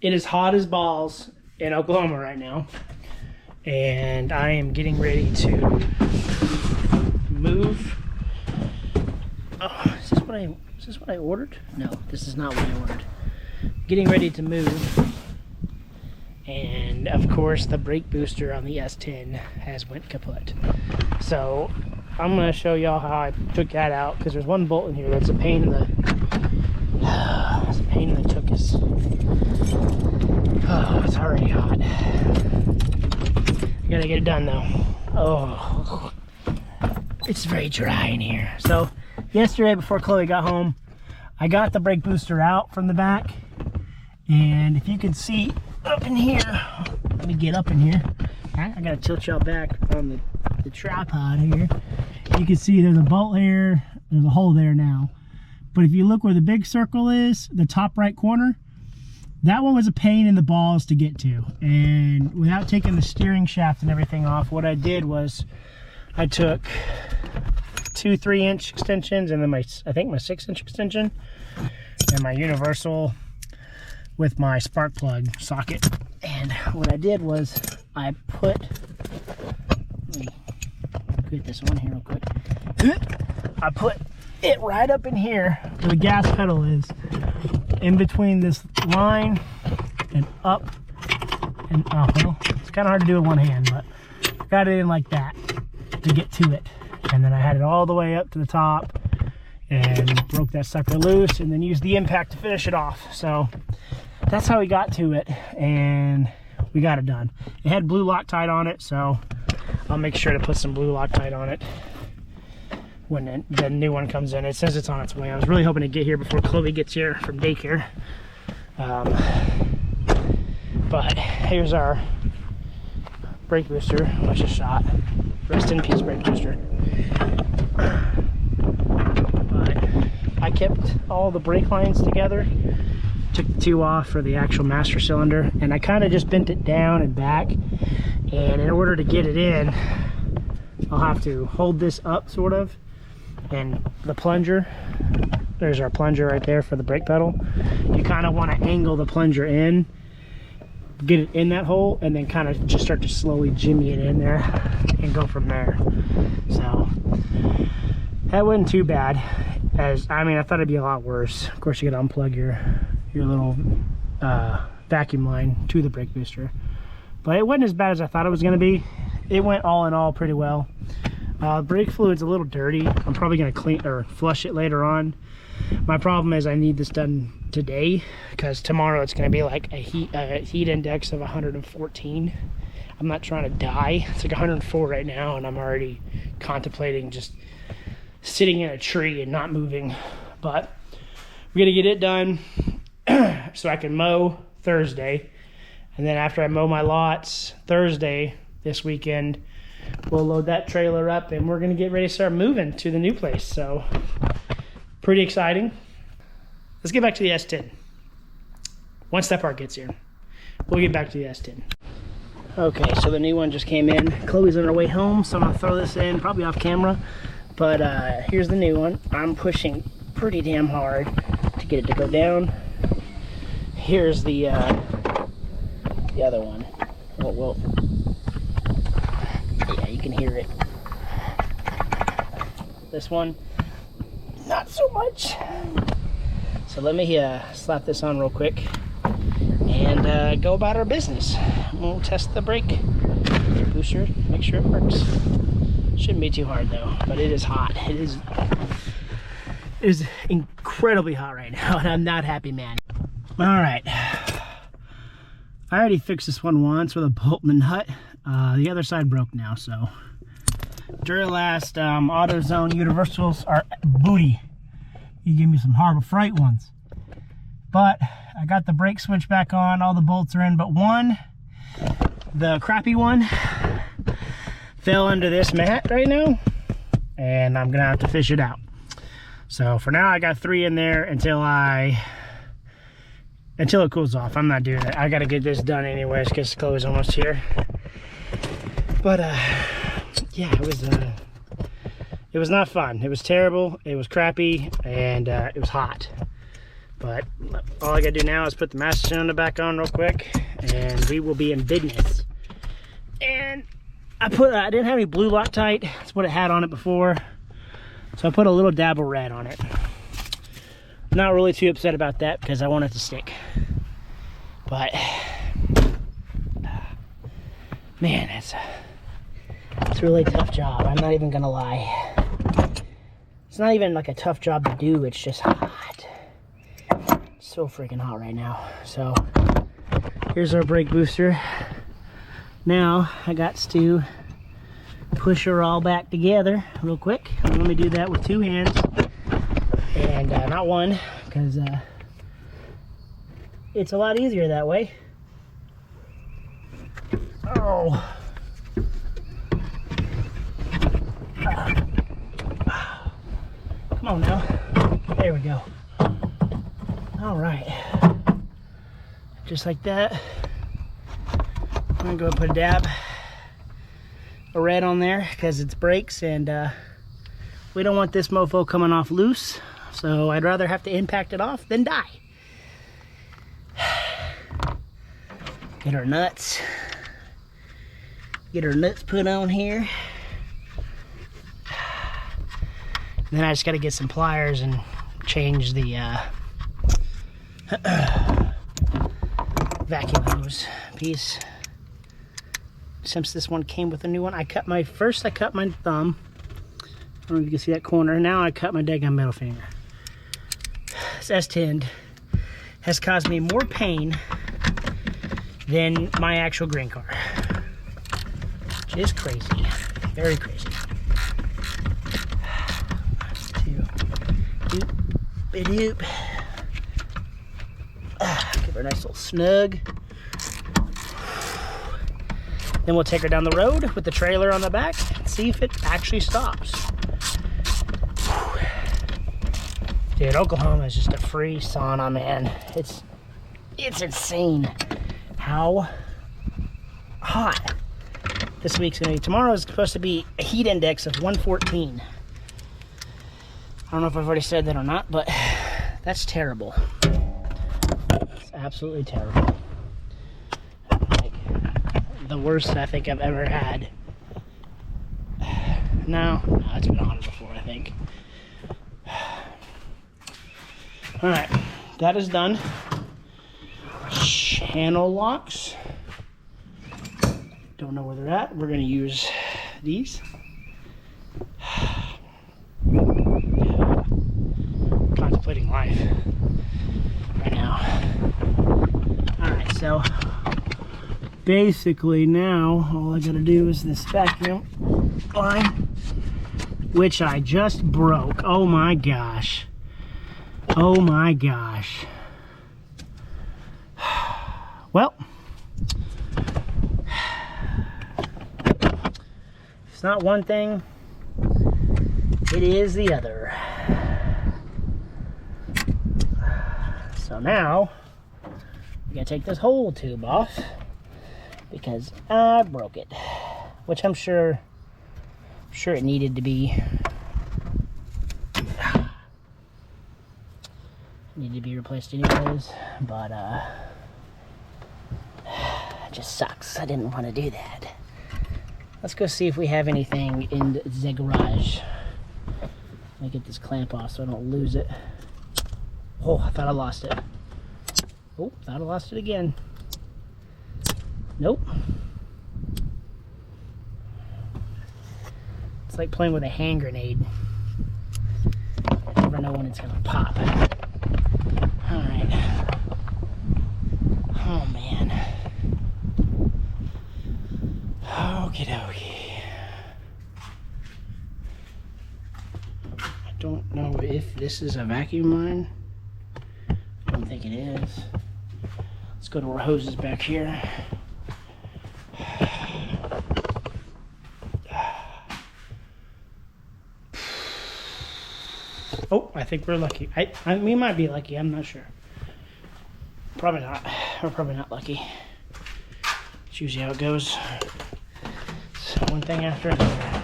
It is hot as balls in Oklahoma right now, and I am getting ready to move. Oh, is this what I ordered? No, this is not what I ordered. Getting ready to move, and of course the brake booster on the S-10 has went kaput. So I'm going to show y'all how I took that out, because there's one bolt in here that's a pain in the tuchus. Oh, it's already hot. I gotta get it done though. Oh, it's very dry in here. So yesterday before Chloe got home, I got the brake booster out from the back, and if you can see up in here, let me get up in here. I gotta tilt y'all back on the tripod here. You can see there's a bolt here, there's a hole there now. But if you look where the big circle is, the top right corner, that one was a pain in the balls to get to. And without taking the steering shaft and everything off, what I did was I took two 3-inch extensions and then I think my 6-inch extension and my universal with my spark plug socket. And what I did was I put, let me get this on here real quick. I put it right up in here where the gas pedal is, in between this line and up, and oh well, it's kind of hard to do with one hand, but I got it in like that to get to it. And then I had it all the way up to the top and broke that sucker loose, and then used the impact to finish it off. So that's how we got to it, and we got it done. It had blue Loctite on it, so I'll make sure to put some blue Loctite on it when the new one comes in. It says it's on its way. I was really hoping to get here before Chloe gets here from daycare. But here's our brake booster, which is shot. Rest in peace, brake booster. But I kept all the brake lines together, took the two off for the actual master cylinder, and I kind of just bent it down and back. And in order to get it in, I'll have to hold this up sort of, and the plunger, there's our plunger right there for the brake pedal. You kind of want to angle the plunger in, get it in that hole, and then kind of just start to slowly jimmy it in there and go from there. So that wasn't too bad. I thought it'd be a lot worse. Of course, you gotta unplug your little vacuum line to the brake booster, but it wasn't as bad as I thought it was gonna be. It went all in all pretty well. Brake fluid's a little dirty. I'm probably gonna clean or flush it later on. My problem is I need this done today, because tomorrow it's gonna be like a heat index of 114. I'm not trying to die. It's like 104 right now, and I'm already contemplating just sitting in a tree and not moving. But we're gonna get it done so I can mow Thursday, and then after I mow my lots Thursday this weekend, we'll load that trailer up and we're gonna get ready to start moving to the new place. So pretty exciting. Let's get back to the S-10. Once that part gets here, we'll get back to the S-10. Okay, so the new one just came in. Chloe's on her way home, so I'm gonna throw this in, probably off camera. But here's the new one. I'm pushing pretty damn hard to get it to go down. Here's the other one. Well, yeah, you can hear it. This one, not so much. So let me slap this on real quick and go about our business. We'll test the brake booster, make sure it works. Shouldn't be too hard though, but it is hot. It is incredibly hot right now, and I'm not happy, man. All right, I already fixed this one once with a bolt and a nut. The other side broke now, so Duralast AutoZone universals are booty. You give me some Harbor Freight ones. But I got the brake switch back on, all the bolts are in, but one, the crappy one, fell under this mat right now, and I'm gonna have to fish it out. So for now I got 3 in there until it cools off. I'm not doing it. I gotta get this done anyways because Chloe's almost here. But yeah, it was not fun. It was terrible, it was crappy, and it was hot. But all I gotta do now is put the master cylinder back on real quick, and we will be in business. And I didn't have any blue Loctite. That's what it had on it before. So I put a little dab of red on it. Not really too upset about that because I want it to stick. But man, it's a really tough job. I'm not even gonna lie. It's not even like a tough job to do. It's just hot. It's so freaking hot right now. So here's our brake booster. Now I got to push her all back together real quick. And let me do that with 2 hands and not one, because it's a lot easier that way. Oh. Come on now. There we go. All right. Just like that. I'm gonna go and put a dab of red on there because it's brakes, and we don't want this mofo coming off loose. So I'd rather have to impact it off than die. Get our nuts. Get our nuts put on here. And then I just got to get some pliers and change the vacuum hose piece. Since this one came with a new one, I cut my thumb. I don't know if you can see that corner. Now I cut my daggum middle finger. This S-10 has caused me more pain than my actual green car. Which is crazy. Very crazy. Give her a nice little snug. Then we'll take her down the road with the trailer on the back and see if it actually stops. Dude, Oklahoma is just a free sauna, man. It's insane how hot this week's gonna be. Tomorrow is supposed to be a heat index of 114. I don't know if I've already said that or not, but that's terrible. It's absolutely terrible. Like, the worst I think I've ever had. No, it's been hotter before, I think. Alright, that is done. Channel locks. Don't know where they're at. We're going to use these. Contemplating life right now. Alright, so basically now all I got to do is this vacuum line, which I just broke. Oh my gosh. Oh my gosh. Well, it's not one thing, it is the other. So now we gotta take this whole tube off because I broke it, which I'm sure it needed to be replaced anyways, but it just sucks. I didn't want to do that. Let's go see if we have anything in the garage. Let me get this clamp off so I don't lose it. Oh, I thought I lost it. Oh, thought I lost it again. Nope. It's like playing with a hand grenade. You never know when it's gonna pop. Alright. Oh man. Okie dokie. I don't know if this is a vacuum line. I don't think it is. Let's go to our hoses back here. Oh, I think we're lucky. We might be lucky, I'm not sure. Probably not. We're probably not lucky. It's usually how it goes. So one thing after another.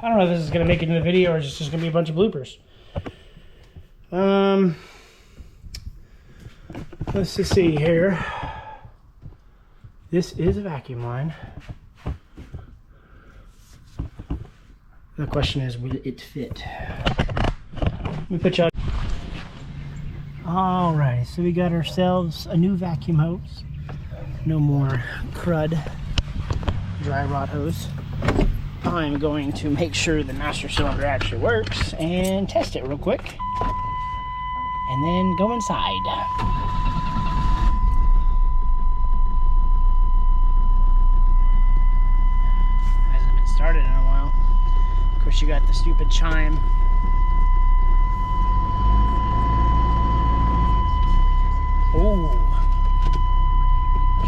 I don't know if this is gonna make it in the video or it's just gonna be a bunch of bloopers. Let's just see here. This is a vacuum line. The question is, will it fit? Let me put you on. Alrighty, so we got ourselves a new vacuum hose. No more crud dry rot hose. I'm going to make sure the master cylinder actually works and test it real quick. And then go inside. Hasn't been started in a while. Of course, you got the stupid chime. Oh,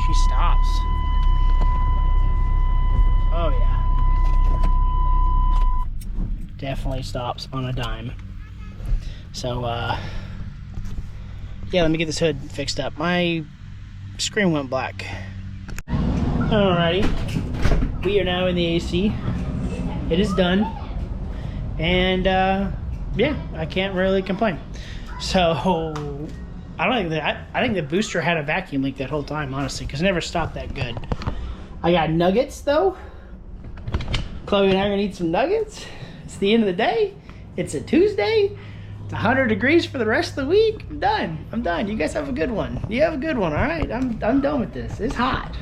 she stops. Oh yeah. Definitely stops on a dime. So, yeah, let me get this hood fixed up. My screen went black. Alrighty, we are now in the AC. It is done, and yeah, I can't really complain. So, I don't think that I think the booster had a vacuum leak that whole time, honestly, because it never stopped that good. I got nuggets though. Chloe and I are gonna eat some nuggets. It's the end of the day. It's a Tuesday. It's 100 degrees for the rest of the week. I'm done. I'm done. You guys have a good one. You have a good one, all right? I'm done with this. It's hot.